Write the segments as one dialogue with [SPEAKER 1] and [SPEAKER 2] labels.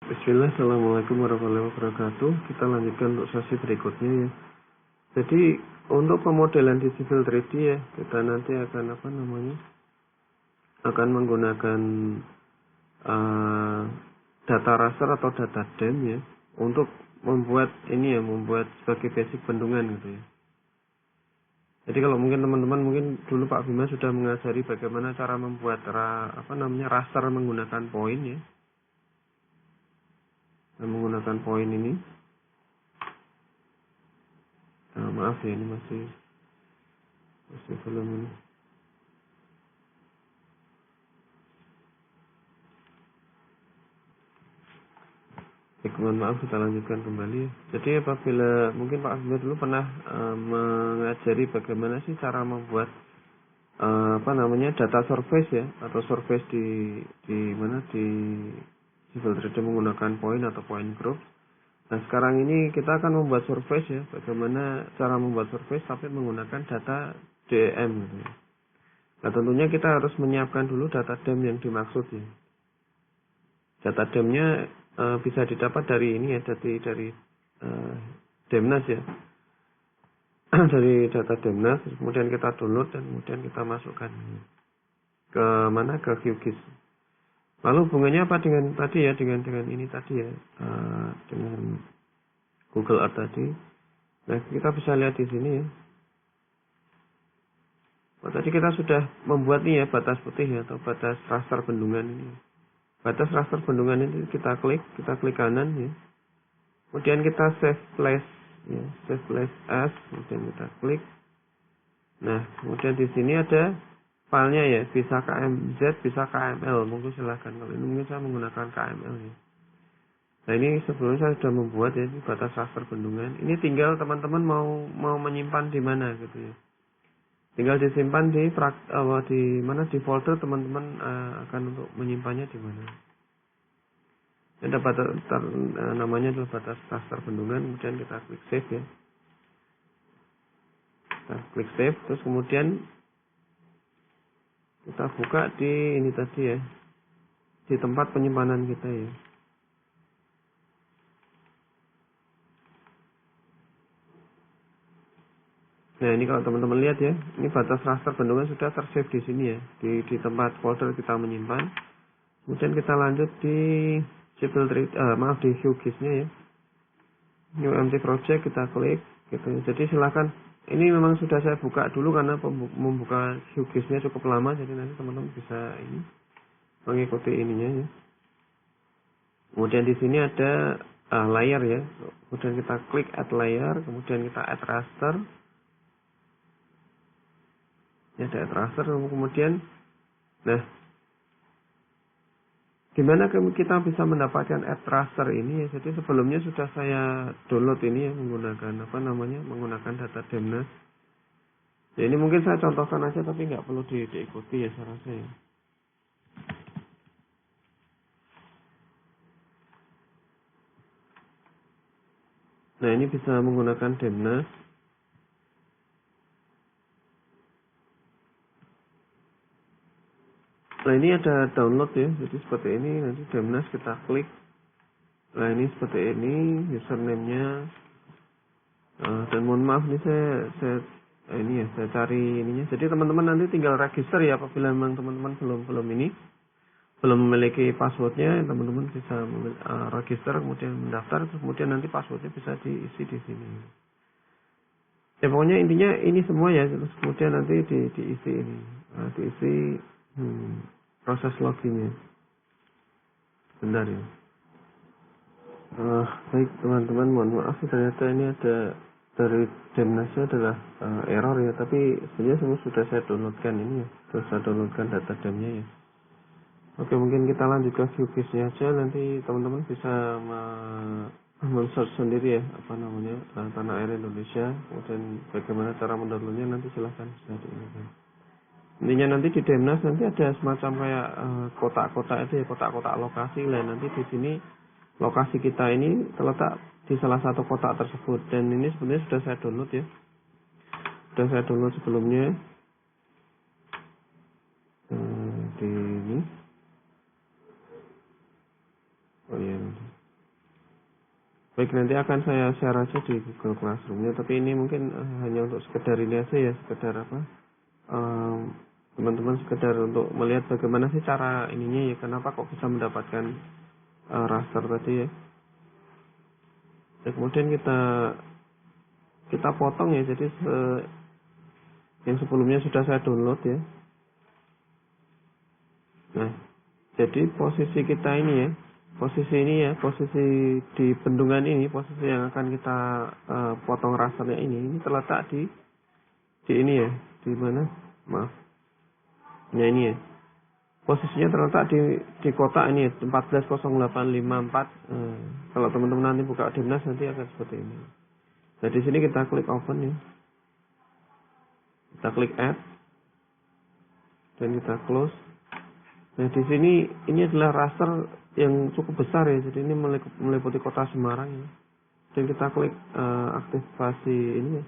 [SPEAKER 1] Bismillah, Assalamualaikum warahmatullahi wabarakatuh. Kita lanjutkan untuk sesi berikutnya ya. Jadi untuk pemodelan di Civil 3D ya, kita nanti akan akan menggunakan data raster atau data DEM ya, untuk membuat membuat sebagai basic bendungan gitu ya. Jadi kalau mungkin teman-teman dulu Pak Bima sudah mengajari bagaimana cara membuat raster menggunakan poin ya. Menggunakan poin ini. Maaf ya, ini masih belum ini. Mohon maaf, kita lanjutkan kembali. Jadi apabila mungkin Pak Bima dulu pernah mengajari bagaimana sih cara membuat data surface ya, atau surface di Civil 3D menggunakan poin atau point group. Nah sekarang ini kita akan membuat surface ya, bagaimana cara membuat surface tapi menggunakan data DEM gitu. Nah tentunya kita harus menyiapkan dulu data DEM yang dimaksud ya. Data DEM-nya bisa didapat dari ini ya, dari Demnas ya. Dari data Demnas, kemudian kita download dan kemudian kita masukkan ke QGIS. Lalu hubungannya apa dengan tadi ya, dengan ini tadi ya, dengan Google Earth tadi. Nah, kita bisa lihat di sini ya. Tadi kita sudah membuat nih ya batas putih ya, atau batas raster bendungan ini. Batas raster bendungan ini kita klik kanan ya. Kemudian kita save place ya, save place as, kemudian kita klik. Nah, kemudian di sini ada filenya ya, bisa KMZ, bisa KML. Mungkin silahkan, kalau ini mungkin saya menggunakan KML ya. Nah, ini sebelumnya saya sudah membuat ya, ini batas raster bendungan. Ini tinggal teman-teman mau menyimpan di mana gitu ya. Tinggal disimpan di folder teman-teman akan untuk menyimpannya di mana. Ada batas namanya adalah batas raster bendungan, kemudian kita klik save ya. Kita klik save, terus kemudian kita buka di ini tadi ya, di tempat penyimpanan kita ya. Nah ini kalau teman-teman lihat ya, ini batas raster bendungan sudah tersave di sini ya, di tempat folder kita menyimpan. Kemudian kita lanjut di Civil 3D, di QGIS-nya ya. New empty project kita klik gitu. Jadi silakan. Ini memang sudah saya buka dulu karena membuka QGIS-nya cukup lama, jadi nanti teman-teman bisa ini mengikuti ininya ya. Kemudian di sini ada layer ya. Kemudian kita klik add layer, kemudian kita add raster. Ya, ada raster, kemudian nah gimana kita bisa mendapatkan add raster ini ya. Jadi sebelumnya sudah saya download ini ya, menggunakan data Demnas ya. Ini mungkin saya contohkan aja tapi nggak perlu diikuti ya saya rasa ya. Nah ini bisa menggunakan Demnas. Nah ini ada download ya, jadi seperti ini, nanti Demnas kita klik. Nah ini seperti ini username-nya, dan mohon maaf ini saya cari ininya. Jadi teman-teman nanti tinggal register ya, apabila memang teman-teman belum memiliki passwordnya, teman-teman bisa register kemudian mendaftar, kemudian nanti passwordnya bisa diisi di sini. Ya pokoknya intinya ini semua ya, terus kemudian nanti diisi ini, diisi proses loginnya. Bentar ya. Baik teman-teman, mohon maaf ternyata ini ada dari Demnasnya adalah error ya, tapi sebenarnya semua sudah saya downloadkan ini ya, sudah saya downloadkan data Demnya ya. Oke, mungkin kita lanjut ke QGIS-nya aja, nanti teman-teman bisa men-search sendiri ya, Tanah Air Indonesia, kemudian bagaimana cara mendownloadnya nanti silahkan bisa diinginkan. Intinya nanti di Demnas nanti ada semacam kayak kotak-kotak itu ya, kotak-kotak lokasi lah. Nanti di sini lokasi kita ini terletak di salah satu kotak tersebut, dan ini sebenarnya sudah saya download ya. Sudah saya download sebelumnya di ini. Oh iya. Baik, nanti akan saya share aja di Google Classroom-nya, tapi ini mungkin hanya untuk sekedar ini aja ya, sekedar apa, teman-teman sekedar untuk melihat bagaimana sih cara ininya ya, kenapa kok bisa mendapatkan raster tadi ya. Dan kemudian kita potong ya, jadi yang sebelumnya sudah saya download ya. Nah, jadi posisi kita ini ya, posisi di bendungan ini, posisi yang akan kita potong rasternya ini terletak di ini ya, di mana? Maaf. Nah ini ya, posisinya terletak di kotak ini ya, 140854. Kalau teman-teman nanti buka Demnas nanti akan seperti ini. Nah di sini kita klik open ya, kita klik add dan kita close. Nah di sini ini adalah raster yang cukup besar ya, jadi ini meliputi kota Semarang ya. Dan kita klik aktivasi ini ya,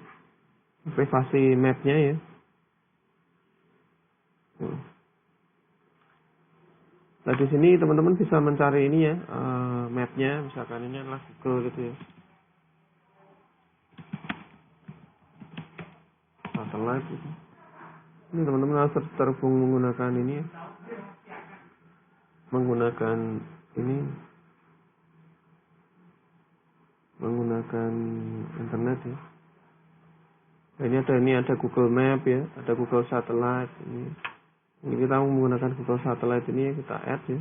[SPEAKER 1] aktivasi mapnya ya. Nah di sini teman-teman bisa mencari ini ya, mapnya, misalkan ini adalah Google gitu ya, satelit gitu. Ini teman-teman harus terhubung menggunakan ini ya, menggunakan internet ya. Nah, ini ada Google Map ya, ada Google Satellite ini. Ini kita menggunakan Google Satellite ini ya, kita add ya.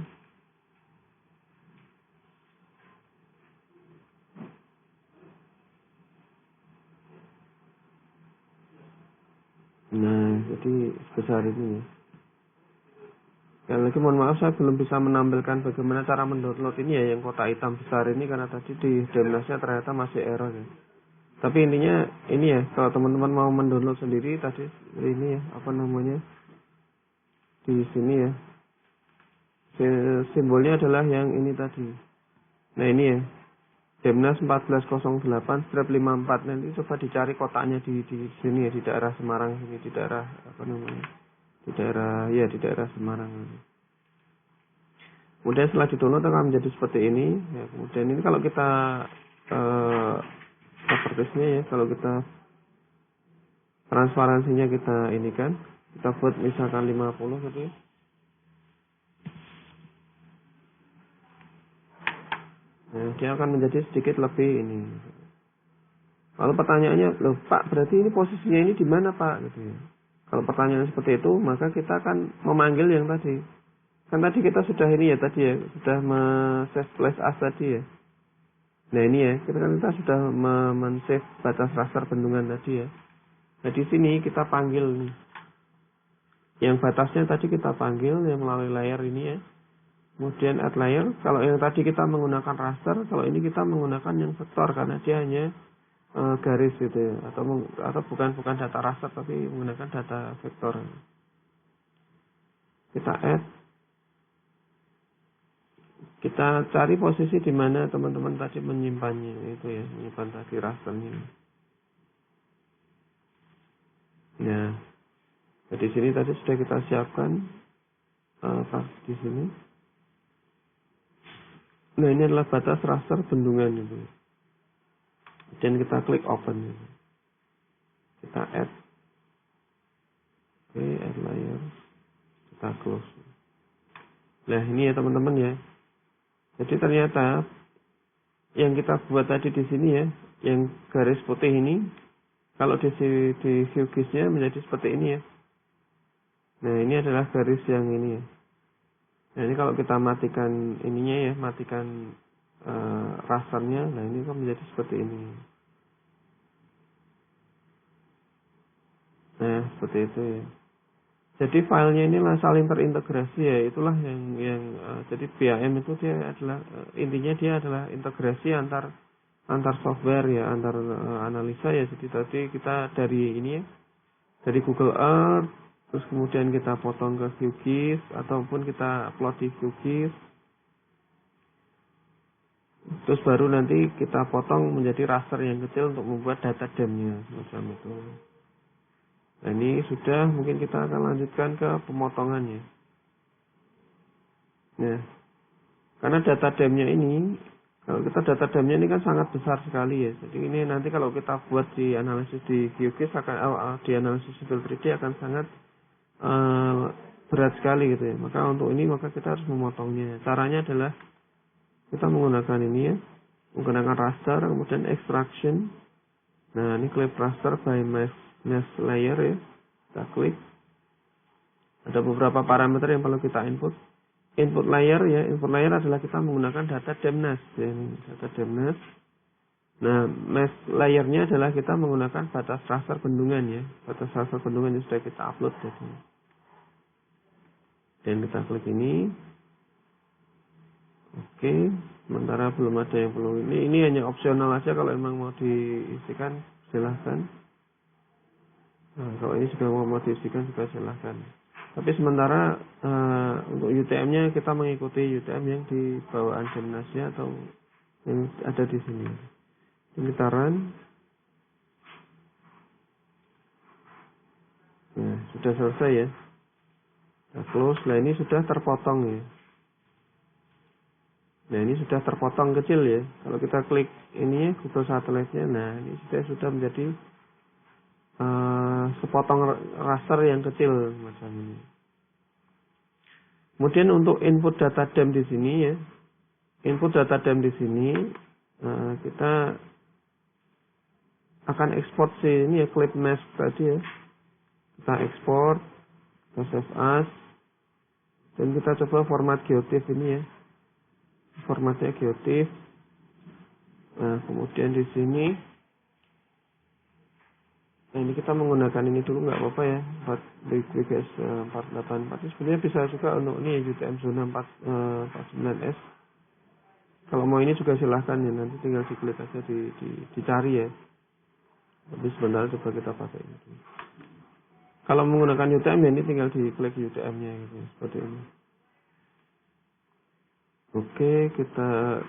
[SPEAKER 1] Nah, jadi sebesar ini ya. Sekali lagi mohon maaf saya belum bisa menampilkan bagaimana cara mendownload ini ya, yang kotak hitam besar ini, karena tadi di Demnasnya ternyata masih error ya. Tapi intinya ini ya, kalau teman-teman mau mendownload sendiri tadi ini ya, apa namanya, di sini ya, simbolnya adalah yang ini tadi. Nah ini ya, Demnas 1408/54. Nanti coba dicari kotaknya di sini ya, di daerah Semarang sini, di daerah apa namanya, di daerah Semarang. Kemudian setelah di-download akan menjadi seperti ini ya. Kemudian ini kalau kita propertiesnya ya, kalau kita transparansinya kita ini kan, kita buat misalkan 50 gitu ya. Nah, dia akan menjadi sedikit lebih ini. Lalu pertanyaannya, loh Pak, berarti ini posisinya ini di mana Pak? Gitu ya. Kalau pertanyaan seperti itu, maka kita akan memanggil yang tadi. Kan tadi kita sudah ini ya tadi ya, sudah men-save flash as tadi ya. Nah ini ya, kita sudah men-save batas raster bendungan tadi ya. Nah di sini kita panggil nih. Yang batasnya tadi kita panggil yang melalui layer ini ya. Kemudian add layer, kalau yang tadi kita menggunakan raster, kalau ini kita menggunakan yang vektor karena dia hanya garis gitu ya, atau bukan data raster tapi menggunakan data vektor. Kita add, kita cari posisi di mana teman-teman tadi menyimpannya itu ya, menyimpan tadi rasternya. Nah, di sini tadi sudah kita siapkan di sini. Nah ini adalah batas raster bendungan itu. Dan kita klik open. Kita add. Oke, add layer. Kita close. Nah ini ya teman-teman ya. Jadi ternyata yang kita buat tadi di sini ya, yang garis putih ini, kalau di QGIS-nya menjadi seperti ini ya. Nah ini adalah garis yang ini ya. Nah ini kalau kita matikan ininya ya, matikan rasternya, nah ini kan menjadi seperti ini. Nah seperti itu ya. Jadi filenya inilah saling terintegrasi ya, itulah yang jadi BAM itu dia adalah intinya dia adalah integrasi antar software ya, antar analisa ya. Jadi tadi kita dari ini ya, dari Google Earth, terus kemudian kita potong ke QGIS ataupun kita upload di QGIS. Terus baru nanti kita potong menjadi raster yang kecil untuk membuat data DEM-nya semacam itu. Nah ini sudah, mungkin kita akan lanjutkan ke pemotongannya. Nah, karena data DEM-nya ini, kalau kita data DEM-nya ini kan sangat besar sekali ya. Jadi ini nanti kalau kita buat di analisis di GeoGIS di analisis Civil 3D akan sangat berat sekali gitu ya. Maka untuk ini kita harus memotongnya. Caranya adalah kita menggunakan ini ya, menggunakan raster, kemudian extraction. Nah ini clip raster by mesh layer ya. Kita klik. Ada beberapa parameter yang perlu kita input. Input layer ya, input layer adalah kita menggunakan data DEMNAS ya, data DEMNAS. Nah, mesh layernya adalah kita menggunakan batas raster bendungan ya, batas raster bendungan yang sudah kita upload tadi. Dan kita klik ini. Oke, sementara belum ada yang perlu ini hanya opsional aja, kalau emang mau diisikan silahkan. Nah, kalau ini juga mau diisikan juga silahkan. Tapi sementara untuk UTM-nya kita mengikuti UTM yang di bawaan DEMNAS-nya atau yang ada di sini. Ini kita run. Nah, sudah selesai ya. Kita close. Nah, ini sudah terpotong ya. Nah, ini sudah terpotong kecil ya. Kalau kita klik ini ya, Google Satellite-nya, nah ini sudah menjadi sepotong raster yang kecil macam ini. Kemudian untuk input data DEM di sini ya, input data DEM di sini kita akan ekspor ini ya, clip mesh tadi ya. Kita ekspor, kita save as, dan kita coba format geotiff ini ya. Formatnya geotiff. Nah, kemudian di sini. Nah, ini kita menggunakan ini dulu nggak apa-apa ya, 484. Ini sebenarnya bisa juga untuk ini ya, UTM zona 49S. Kalau mau ini juga silahkan ya, nanti tinggal diklik aja, dicari ya. Tapi sebentar coba kita pakai ini. Kalau menggunakan UTM ya, ini tinggal diklik UTM-nya gitu, seperti ini. Oke, kita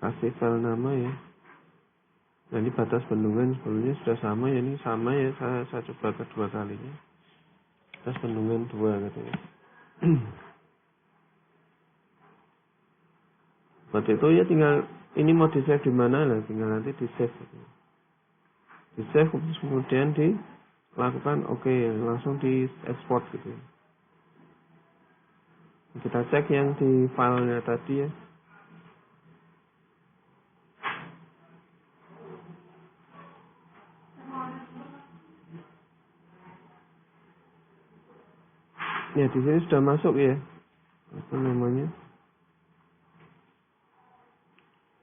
[SPEAKER 1] kasih file nama ya. Nah ini batas bendungan sebelumnya sudah sama ya, ini sama ya, saya coba kedua kalinya. Batas bendungan 2 gitu ya. Seperti itu ya, tinggal ini mau di save di mana lah, tinggal nanti di save gitu. Di save kemudian dilakukan oke, langsung di export gitu ya. Kita cek yang di filenya tadi ya. Ya di sini sudah masuk ya, apa namanya?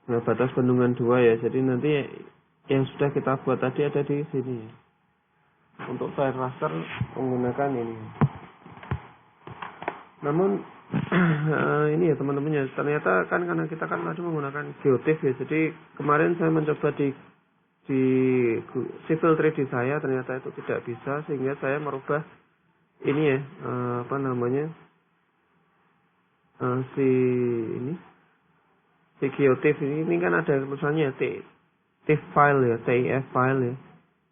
[SPEAKER 1] Nah, batas bendungan 2 ya. Jadi nanti yang sudah kita buat tadi ada di sini ya. Untuk file raster menggunakan ini. Namun ini ya teman-teman ya, ternyata kan karena kita kan tadi menggunakan geotiff ya. Jadi kemarin saya mencoba di Civil 3D saya, ternyata itu tidak bisa, sehingga saya merubah ini ya, apa namanya, si geotiff ini kan ada tulisannya TIFF file ya, TIFF file ya.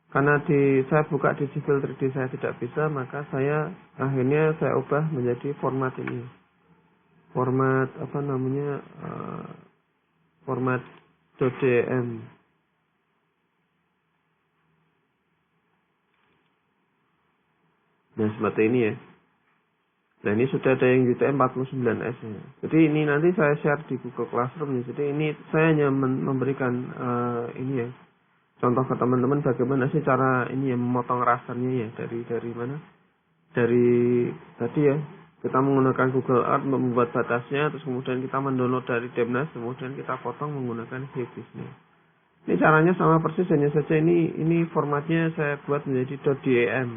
[SPEAKER 1] Karena saya buka di Civil 3D saya tidak bisa, maka akhirnya saya ubah menjadi format ini, format apa namanya, format .dm. Nah seperti ini ya. Nah ini sudah ada yang UTM 49S ya. Jadi ini nanti saya share di Google Classroom ya. Jadi ini saya hanya memberikan ini ya, contoh ke teman-teman bagaimana sih cara ini ya, memotong rasternya ya, dari mana? Dari tadi ya, kita menggunakan Google Earth membuat batasnya, terus kemudian kita mendownload dari DEMNAS, kemudian kita potong menggunakan GeoGIS-nya. Ini caranya sama persis, hanya saja ini formatnya saya buat menjadi .dm.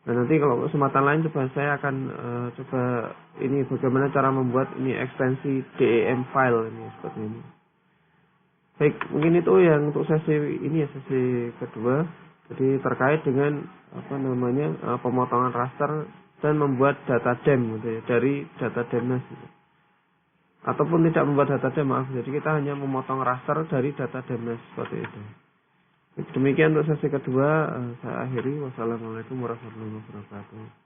[SPEAKER 1] Nah nanti kalau kesempatan lain saya akan coba ini bagaimana cara membuat ini ekstensi DEM file ini seperti ini. Baik, mungkin itu yang untuk sesi ini ya, sesi kedua. Jadi terkait dengan apa namanya, pemotongan raster dan membuat data DEM gitu ya, dari data DEMNAS gitu. Ataupun tidak membuat data DEM, maaf. Jadi kita hanya memotong raster dari data DEMNAS seperti itu. Demikian untuk sesi kedua, saya akhiri. Wassalamualaikum warahmatullahi wabarakatuh.